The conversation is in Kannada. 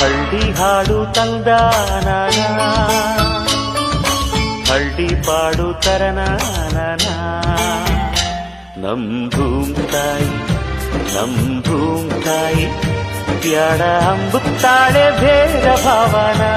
ಹಳ್ಳಿ ಹಾಡು ತಂದಾನ, ಹಳ್ಳಿ ಪಾಡು ತರನಾನ. ನಮ್ ಭೂಮ್ತಾಯಿ, ನಮ್ ಭೂಮ್ತಾಯಿ ಬ್ಯಾಡ ಅಂಬುತ್ತಾಳೆ ಭೇದ ಭಾವನಾ.